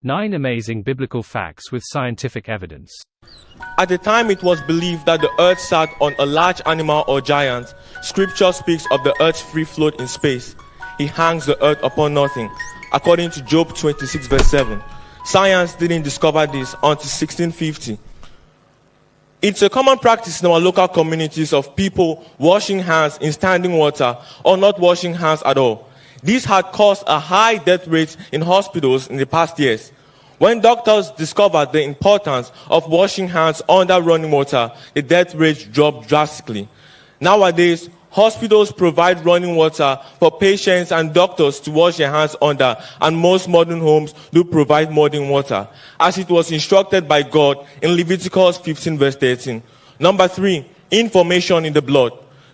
9 amazing biblical facts with scientific evidence. At the time it was believed that the earth sat on a large animal or giant. Scripture speaks of the earth's free float in space. He hangs the earth upon nothing, according to Job 26 verse 7. Science didn't discover this until 1650. It's a common practice in our local communities of people washing hands in standing water or not washing hands at all. This had caused a high death rate in hospitals in the past years. When doctors discovered the importance of washing hands under running water, the death rate dropped drastically. Nowadays, hospitals provide running water for patients and doctors to wash their hands under, and most modern homes do provide modern water, as it was instructed by God in Leviticus 15 verse 13. Number 3, information in the blood.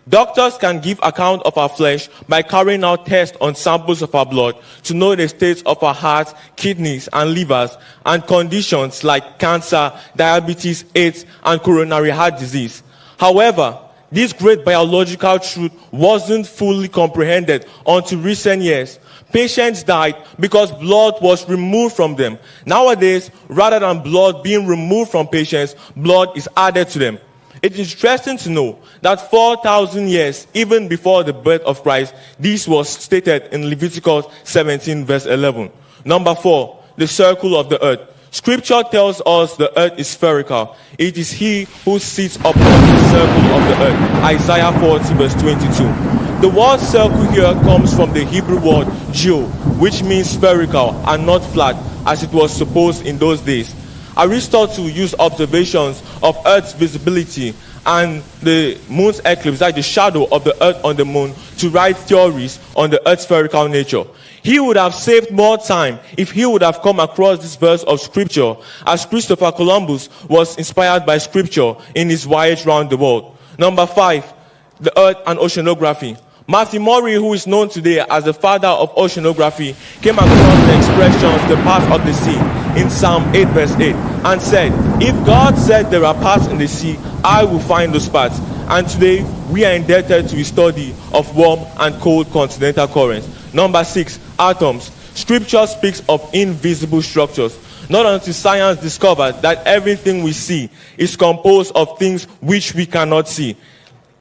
Doctors can give account of our flesh by carrying out tests on samples of our blood to know the state of our hearts, kidneys, and livers, and conditions like cancer, diabetes, AIDS, and coronary heart disease. However, this great biological truth wasn't fully comprehended until recent years. Patients died because blood was removed from them. Nowadays, rather than blood being removed from patients, blood is added to them. It is interesting to know that 4,000 years, even before the birth of Christ, this was stated in Leviticus 17 verse 11. Number 4, the circle of the earth. Scripture tells us the earth is spherical. It is he who sits upon the circle of the earth. Isaiah 40 verse 22. The word circle here comes from the Hebrew word geo, which means spherical and not flat, as it was supposed in those days. Aristotle used observations of Earth's visibility and the moon's eclipse, like the shadow of the Earth on the moon, to write theories on the Earth's spherical nature. He would have saved more time if he would have come across this verse of Scripture, as Christopher Columbus was inspired by Scripture in his voyage around the world. Number 5, the Earth and oceanography. Matthew Murray, who is known today as the father of oceanography, came across the expressions, the path of the sea, in Psalm 8 verse 8, and said, if God said there are paths in the sea, I will find those paths. And today, we are indebted to his study of warm and cold continental currents. Number 6, atoms. Scripture speaks of invisible structures. Not until science discovered that everything we see is composed of things which we cannot see.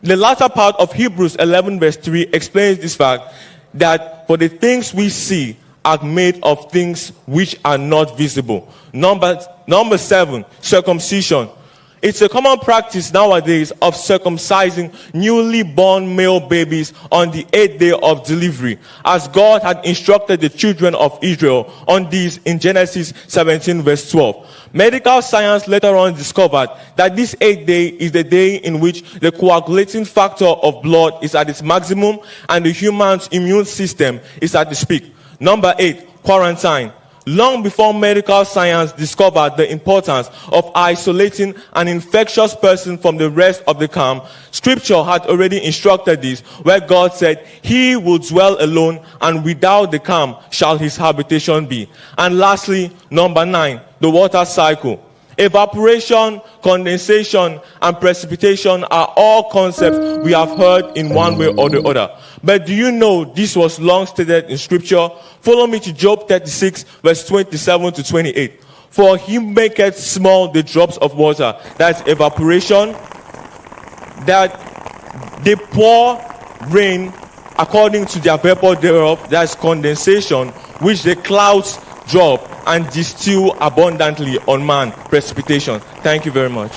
The latter part of Hebrews 11 verse 3 explains this fact, that for the things we see are made of things which are not visible. Number 7, circumcision. It's a common practice nowadays of circumcising newly born male babies on the 8th day of delivery, as God had instructed the children of Israel on this in Genesis 17 verse 12. Medical science later on discovered that this 8th day is the day in which the coagulating factor of blood is at its maximum and the human's immune system is at its peak. Number 8, quarantine. Long before medical science discovered the importance of isolating an infectious person from the rest of the camp, Scripture had already instructed this, where God said, he will dwell alone, and without the camp shall his habitation be. And lastly, number 9, the water cycle. Evaporation, condensation, and precipitation are all concepts we have heard in one way or the other. But do you know this was long stated in Scripture? Follow me to Job 36 verse 27 to 28. For he maketh small the drops of water, that's evaporation, that they pour rain according to their vapor thereof, that's condensation, which the clouds drop and distill abundantly on man, precipitation. Thank you very much.